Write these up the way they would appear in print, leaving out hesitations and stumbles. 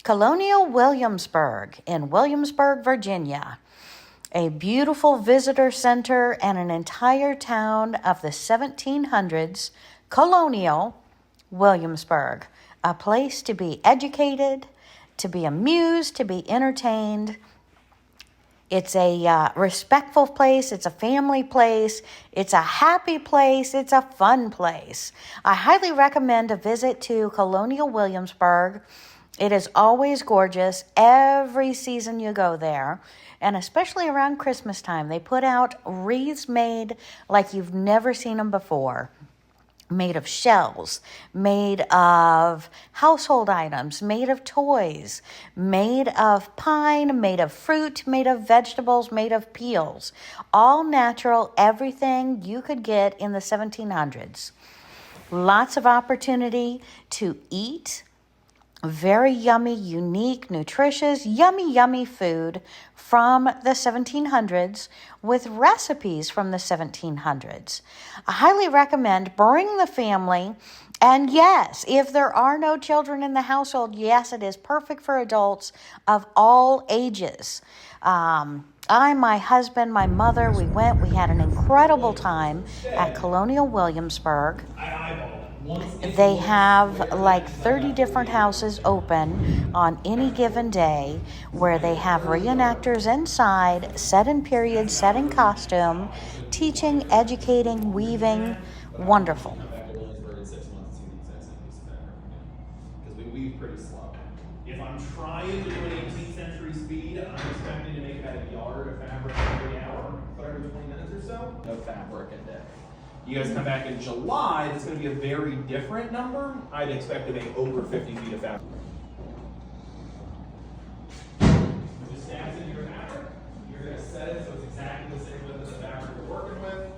Colonial Williamsburg in Williamsburg, Virginia. A beautiful visitor center and an entire town of the 1700s, Colonial Williamsburg. A place to be educated, to be amused, to be entertained. It's a respectful place. It's a family place. It's a happy place. It's a fun place. I highly recommend a visit to Colonial Williamsburg. It is always gorgeous every season you go there, and especially around Christmas time. They put out wreaths made like you've never seen them before. Made of shells, made of household items, made of toys, made of pine, made of fruit, made of vegetables, made of peels. All natural, everything you could get in the 1700s. Lots of opportunity to eat. Very yummy, unique, nutritious, yummy food from the 1700s with recipes from the 1700s. I highly recommend bring the family. And yes, if there are no children in the household, yes, it is perfect for adults of all ages. My husband, my mother, we had an incredible time at Colonial Williamsburg. They have like 30 different houses open on any given day where they have reenactors inside, set in period, set in costume, teaching, educating, weaving. Wonderful. Because we weave pretty slow. If I'm trying to do an 18th century speed, I'm expecting to make about a yard of fabric every hour, but every 20 minutes or so, no fabric a day. You guys come back in July, that's going to be a very different number. I'd expect to make over 50 feet of fabric. Just stabs into your fabric. You're going to set it so it's exactly the same width as the fabric we're working with.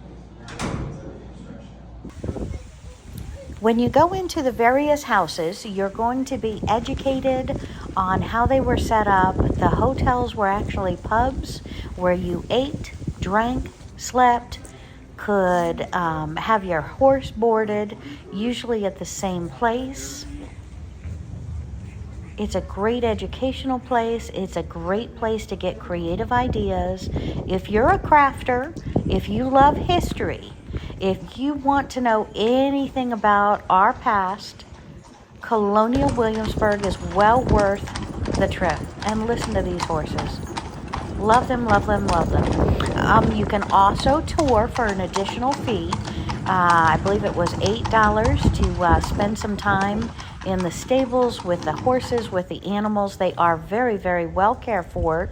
When you go into the various houses, you're going to be educated on how they were set up. The hotels were actually pubs where you ate, drank, slept, could have your horse boarded, usually at the same place. It's a great educational place. It's a great place to get creative ideas. If you're a crafter, if you love history, if you want to know anything about our past, Colonial Williamsburg is well worth the trip. And listen to these horses. Love them, love them, love them. You can also tour for an additional fee. I believe it was $8 to spend some time in the stables with the horses, with the animals. They are very, very well cared for.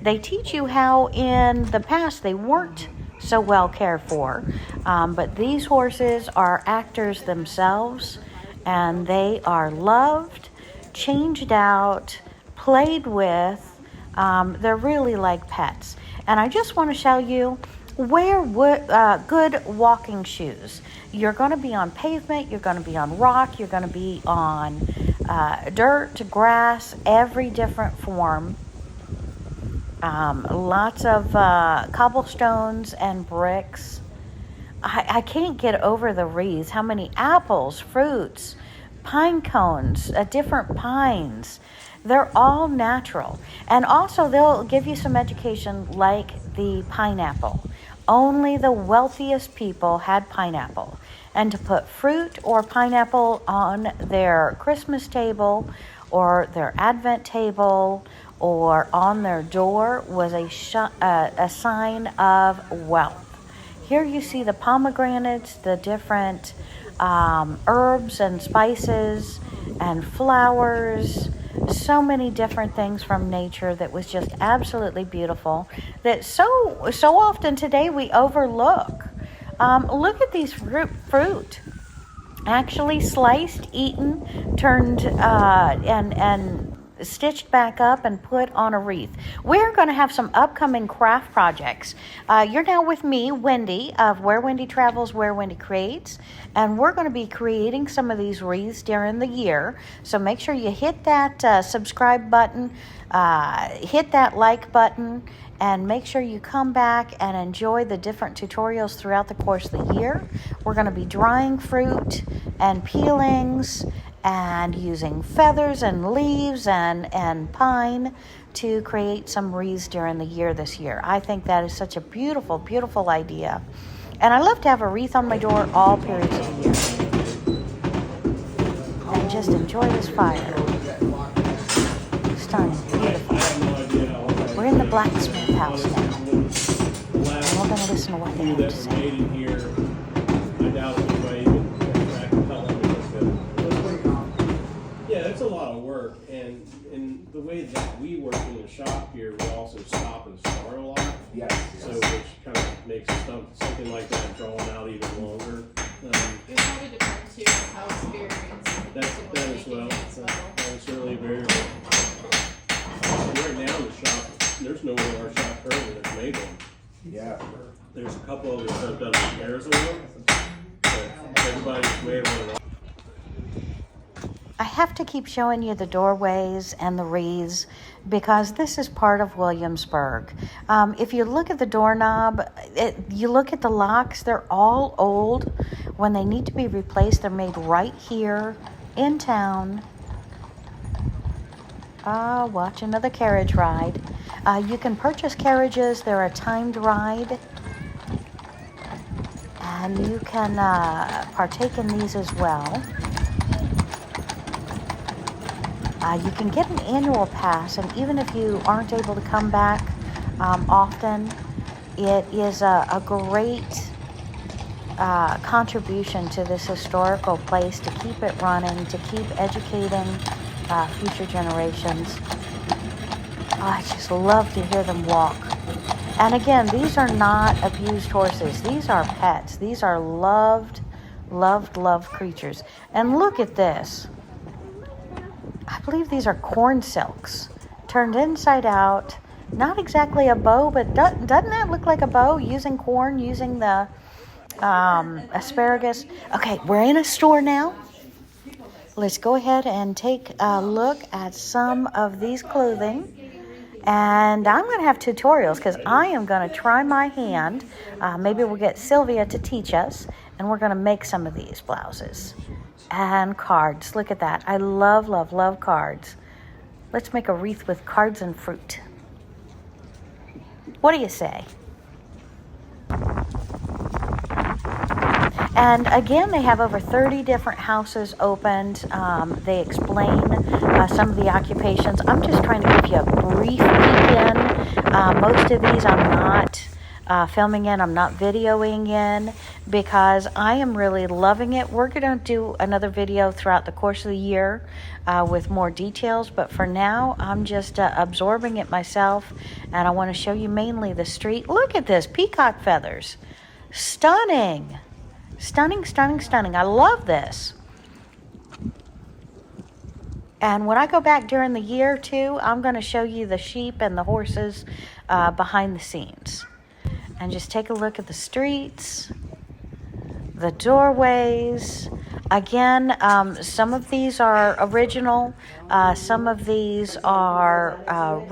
They teach you how in the past they weren't so well cared for. But these horses are actors themselves, and they are loved, changed out, played with. They're really like pets. And I just want to show you, wear good walking shoes. You're going to be on pavement, you're going to be on rock, you're going to be on dirt, grass, every different form. Lots of cobblestones and bricks. I can't get over the wreaths. How many apples, fruits, pine cones, different pines. They're all natural. And also they'll give you some education like the pineapple. Only the wealthiest people had pineapple. And to put fruit or pineapple on their Christmas table or their Advent table or on their door was a sign of wealth. Here you see the pomegranates, the different herbs and spices and flowers. So many different things from nature that was just absolutely beautiful that so often today we overlook. Look at these fruit actually sliced, eaten, turned and stitched back up and put on a wreath. We're going to have some upcoming craft projects. You're now with me, Wendy, of Where Wendy Travels, Where Wendy Creates, and we're going to be creating some of these wreaths during the year. So make sure you hit that subscribe button, hit that like button, and make sure you come back and enjoy the different tutorials throughout the course of the year. We're going to be drying fruit and peelings and using feathers and leaves and pine to create some wreaths during the year this year. I think that is such a beautiful, beautiful idea. And I love to have a wreath on my door all periods of the year. And just enjoy this fire. Stunning, beautiful. We're in the blacksmith house now. And we're going to listen to what they have to say. Yeah, it's a lot of work, and the way that we work in the shop here, we also stop and start a lot. Yes. So which kind of makes something like that drawn out even longer. It probably depends too on how experienced That as well. That's certainly very well. And right now in the shop, there's no one in our shop currently that's made one. Yeah. There's a couple of us that have done repairs on them, but everybody's made one. I have to keep showing you the doorways and the wreaths because this is part of Williamsburg. If you look at the doorknob, you look at the locks, they're all old. When they need to be replaced, they're made right here in town. Watch another carriage ride. You can purchase carriages. They're a timed ride. And you can partake in these as well. You can get an annual pass, and even if you aren't able to come back often, it is a great contribution to this historical place to keep it running, to keep educating future generations. I just love to hear them walk. And again, these are not abused horses. These are pets. These are loved creatures. And look at this. I believe these are corn silks turned inside out. Not exactly a bow, but doesn't that look like a bow? Using corn, using the asparagus. Okay, we're in a store now. Let's go ahead and take a look at some of these clothing. And I'm going to have tutorials because I am going to try my hand. Maybe we'll get Sylvia to teach us. And we're going to make some of these blouses. And cards. Look at that. I love cards. Let's make a wreath with cards and fruit. What do you say? And again, they have over 30 different houses opened. They explain some of the occupations. I'm just trying to give you a brief peek in. Most of these I'm not filming in, I'm not videoing in because I am really loving it. We're going to do another video throughout the course of the year with more details, but for now I'm just absorbing it myself, and I want to show you mainly the street. Look at this, peacock feathers. Stunning. Stunning. I love this. And when I go back during the year too, I'm going to show you the sheep and the horses behind the scenes. And just take a look at the streets, the doorways. Again, some of these are original. Some of these are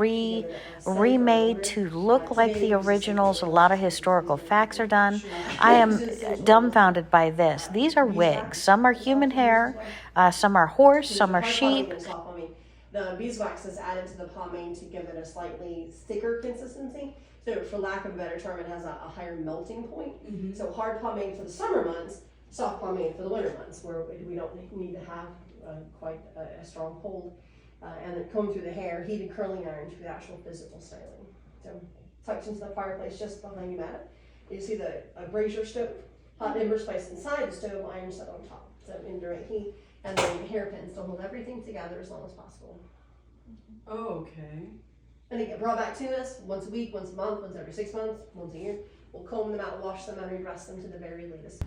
remade to look like the originals. A lot of historical facts are done. I am dumbfounded by this. These are wigs. Some are human hair. Some are horse. Some are sheep. The beeswax is added to the pomade to give it a slightly thicker consistency. So for lack of a better term, it has a higher melting point. Mm-hmm. So hard pomade for the summer months, soft pomade for the winter months, where we don't need to have quite a strong hold. And then comb through the hair, heated curling iron for the actual physical styling. So tucked into the fireplace just behind you, Matt. You see the brazier stove, hot embers placed inside the stove, iron set on top. So indirect heat, and then hairpins to hold everything together as long as possible. Oh, okay. And they get brought back to us once a week, once a month, once every 6 months, once a year. We'll comb them out, wash them, and redress them to the very latest.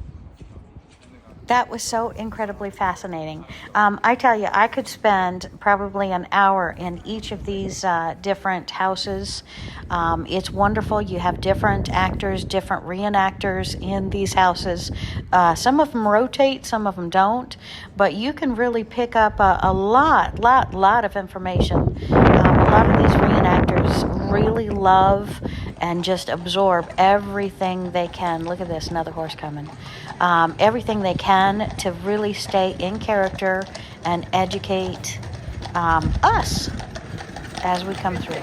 That was so incredibly fascinating. I tell you, I could spend probably an hour in each of these different houses. It's wonderful. You have different actors, different reenactors in these houses. Some of them rotate, some of them don't, but you can really pick up a lot of information. A lot of these reenactors really love and just absorb everything they can. Look at this, another horse coming. Everything they can to really stay in character and educate us as we come through.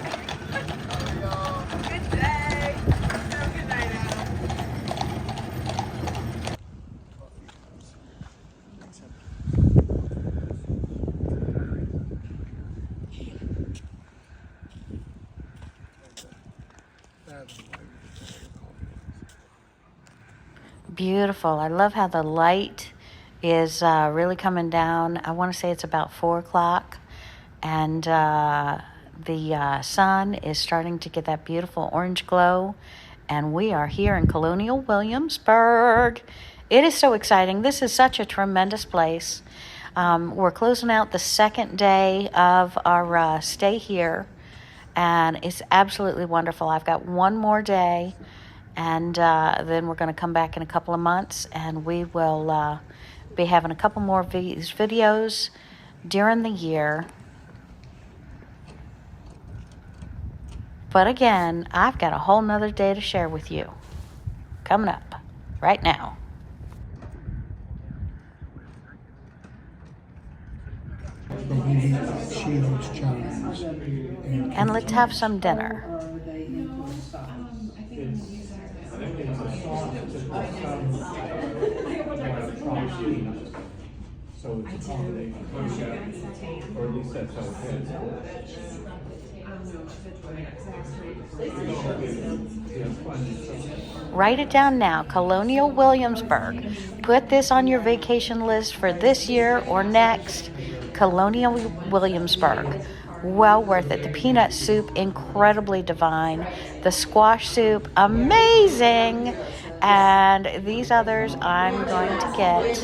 Beautiful. I love how the light is really coming down. I want to say it's about 4 o'clock, and the sun is starting to get that beautiful orange glow, and we are here in Colonial Williamsburg. It is so exciting. This is such a tremendous place. We're closing out the second day of our stay here, and it's absolutely wonderful. I've got one more day, and then we're going to come back in a couple of months, and we will be having a couple more of these videos during the year. But again, I've got a whole nother day to share with you coming up right now. And let's have some dinner. So it's a combination, or at least that's how it is. Write it down now, Colonial Williamsburg. Put this on your vacation list for this year or next. Colonial Williamsburg. Well worth it. The peanut soup, incredibly divine. The squash soup, amazing. And these others I'm going to get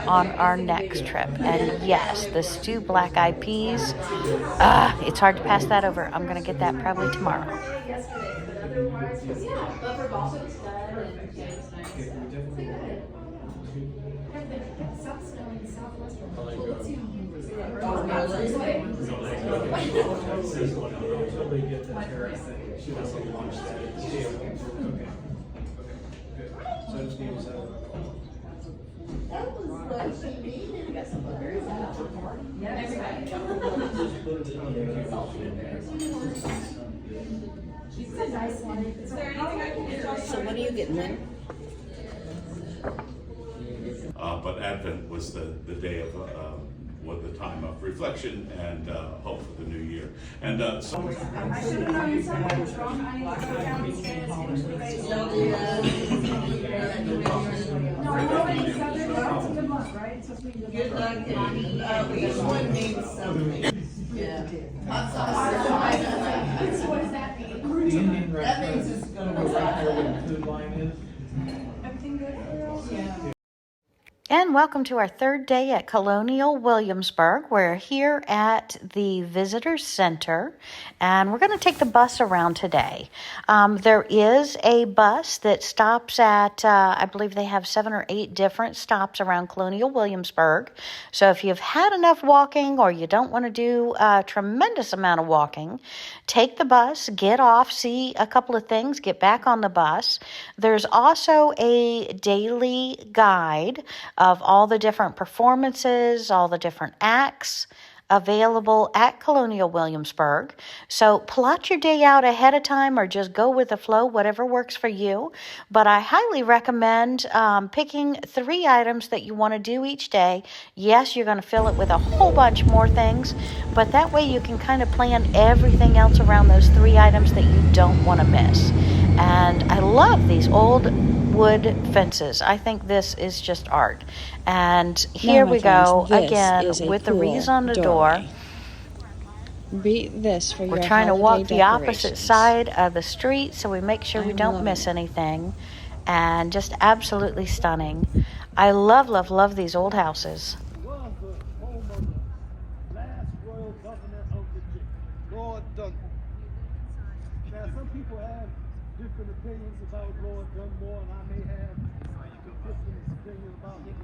on our next trip. And yes, the stewed black eyed peas, it's hard to pass that over. I'm going to get that probably tomorrow. So what are you getting then? But Advent was the day of the time of reflection and hope for the new year. And Good luck, and each one means something. Yeah. So what does that mean? The Indian That restaurant means it's gonna go right right there where the food line is. Everything good for us? Yeah. And welcome to our third day at Colonial Williamsburg. We're here at the Visitor Center, and we're going to take the bus around today. There is a bus that stops at, I believe they have 7 or 8 different stops around Colonial Williamsburg. So if you've had enough walking or you don't want to do a tremendous amount of walking, take the bus, get off, see a couple of things, get back on the bus. There's also a daily guide of all the different performances, all the different acts available at Colonial Williamsburg. So plot your day out ahead of time or just go with the flow, whatever works for you. But I highly recommend picking 3 items that you want to do each day. Yes, you're going to fill it with a whole bunch more things, but that way you can kind of plan everything else around those 3 items that you don't want to miss. And I love these old wood fences. I think this is just art. And here we go again with the wreaths on the door. Beat this for your We're trying to walk the opposite decorations. side of the street so we make sure we don't miss anything. And just absolutely stunning. I love, love, love these old houses. Was the home of the last royal governor of Virginia, Lord Dunmore. Now, some people have different opinions about Lord Dunmore, and I may have different opinions about him.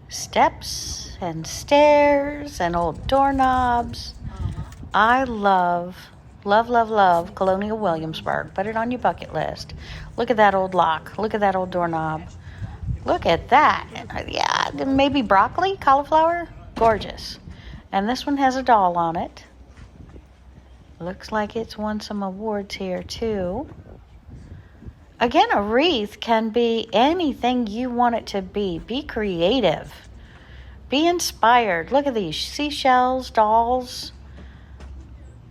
Steps and stairs and old doorknobs. I love Colonial Williamsburg. Put it on your bucket list. Look at that old lock. Look at that old doorknob. Look at that. Yeah, maybe broccoli, cauliflower. Gorgeous. And this one has a doll on it. Looks like it's won some awards here too. Again, a wreath can be anything you want it to be. Be creative. Be inspired. Look at these seashells, dolls.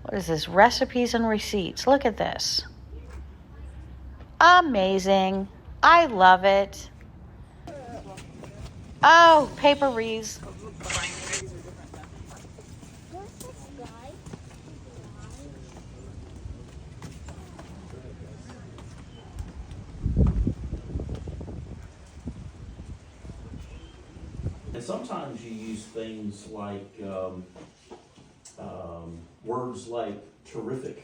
What is this? Recipes and receipts. Look at this. Amazing. I love it. Oh, paper wreaths. And sometimes you use things like words like terrific.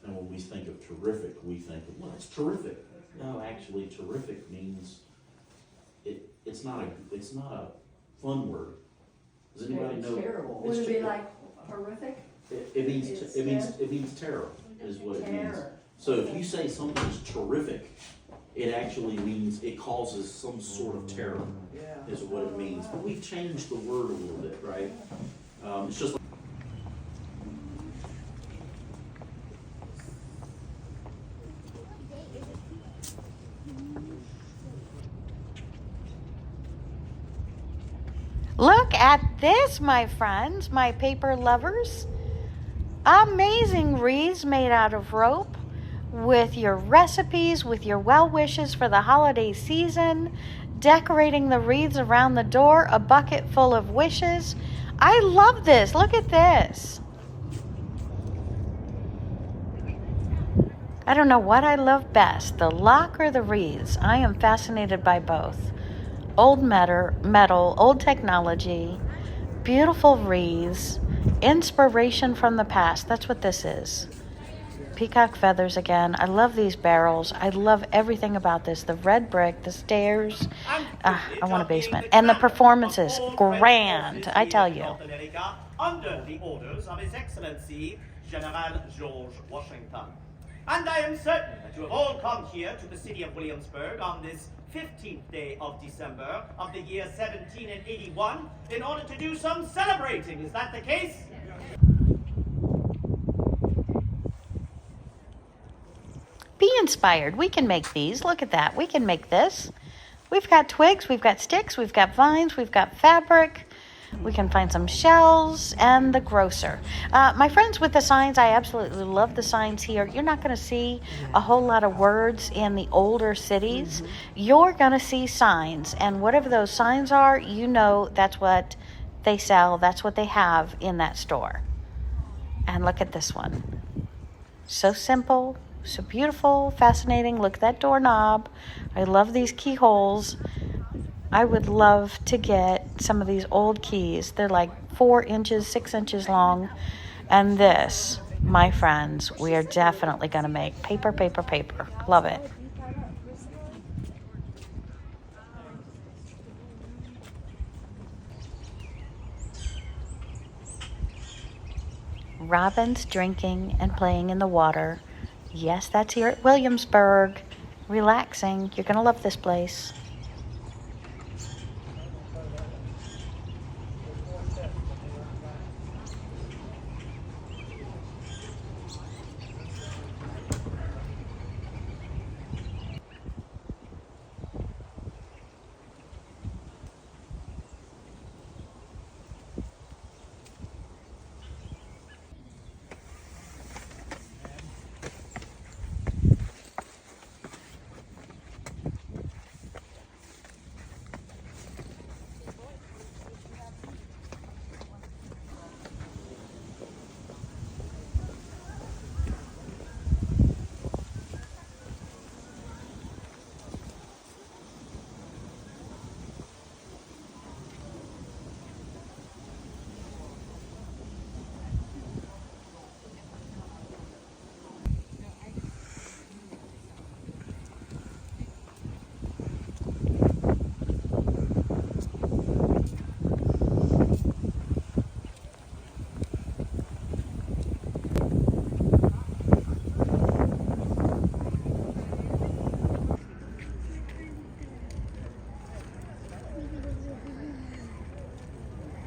And when we think of terrific, we think, well, it's terrific. No, actually, terrific means it's not a fun word. Does anybody know? Terrible. Would it be like horrific? It means terror is what it means. So if you say something is terrific, it actually means it causes some sort of terror, is what it means. But we've changed the word a little bit, right? It's just. Look at this, my friends, my paper lovers. Amazing wreaths made out of rope with your recipes, with your well wishes for the holiday season, decorating the wreaths around the door, a bucket full of wishes. I love this. Look at this. I don't know what I love best, the lock or the wreaths. I am fascinated by both. Old metal, old technology, beautiful wreaths, inspiration from the past. That's what this is. Peacock feathers again. I love these barrels. I love everything about this. The red brick, the stairs. I want a basement. And the performances, grand, I tell you. Under the orders of His Excellency General George Washington. And I am certain that you have all come here to the city of Williamsburg on this 15th day of December of the year 1781 in order to do some celebrating. Is that the case? Be inspired. We can make these. Look at that. We can make this. We've got twigs, we've got sticks, we've got vines, we've got fabric. We can find some shells and the grocer. My friends with the signs, I absolutely love the signs here. You're not going to see a whole lot of words in the older cities. You're going to see signs, and whatever those signs are, you know that's what they sell. That's what they have in that store. And look at this one. So simple, so beautiful, fascinating. Look at that doorknob. I love these keyholes. I would love to get some of these old keys. They're like 4 inches, 6 inches long. And this, my friends, we are definitely going to make paper, paper, paper. Love it. Robins drinking and playing in the water. Yes, that's here at Williamsburg. Relaxing. You're going to love this place.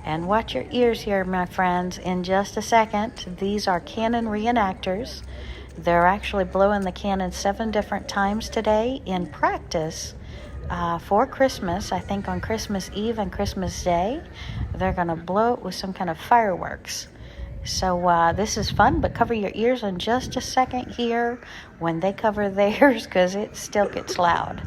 And watch your ears here, my friends. In just a second, these are cannon reenactors. They're actually blowing the cannon 7 different times today in practice for Christmas. I think on Christmas Eve and Christmas Day, they're going to blow it with some kind of fireworks. So this is fun, but cover your ears in just a second here when they cover theirs, because it still gets loud.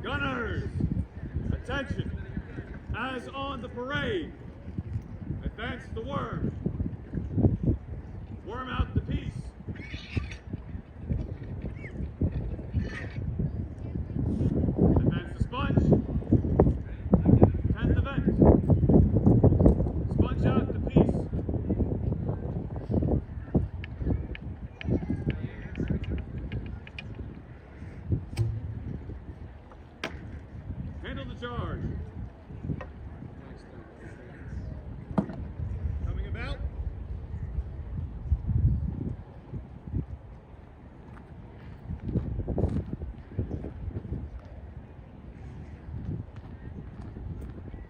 Gunners, attention! As on the parade, advance the worm. Worm out the piece. Advance the sponge. Tend the vent. Sponge out the piece. Handle the charge. Coming about.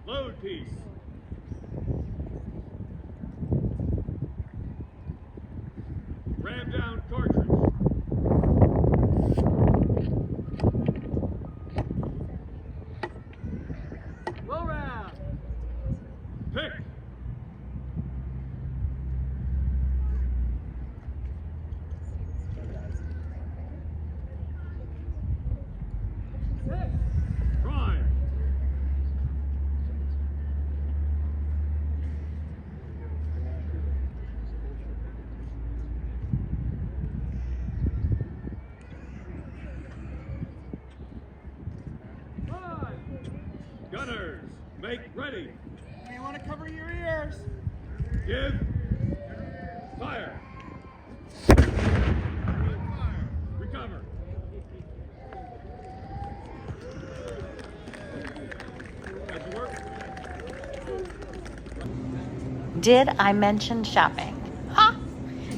Load piece. Ram down cartridge. Low round. Pick. Prime. Gunners, make ready. You want to cover your ears? Give. Fire. Recover. How'd you work? Did I mention shopping? Ha!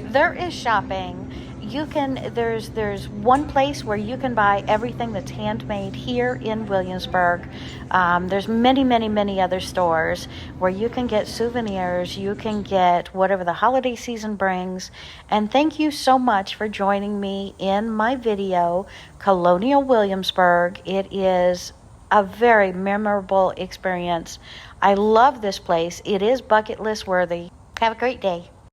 There is shopping. There's one place where you can buy everything that's handmade here in Williamsburg. There's many other stores where you can get souvenirs, you can get whatever the holiday season brings. And thank you so much for joining me in my video, Colonial Williamsburg. It is a very memorable experience. I love this place. It is bucket list worthy. Have a great day.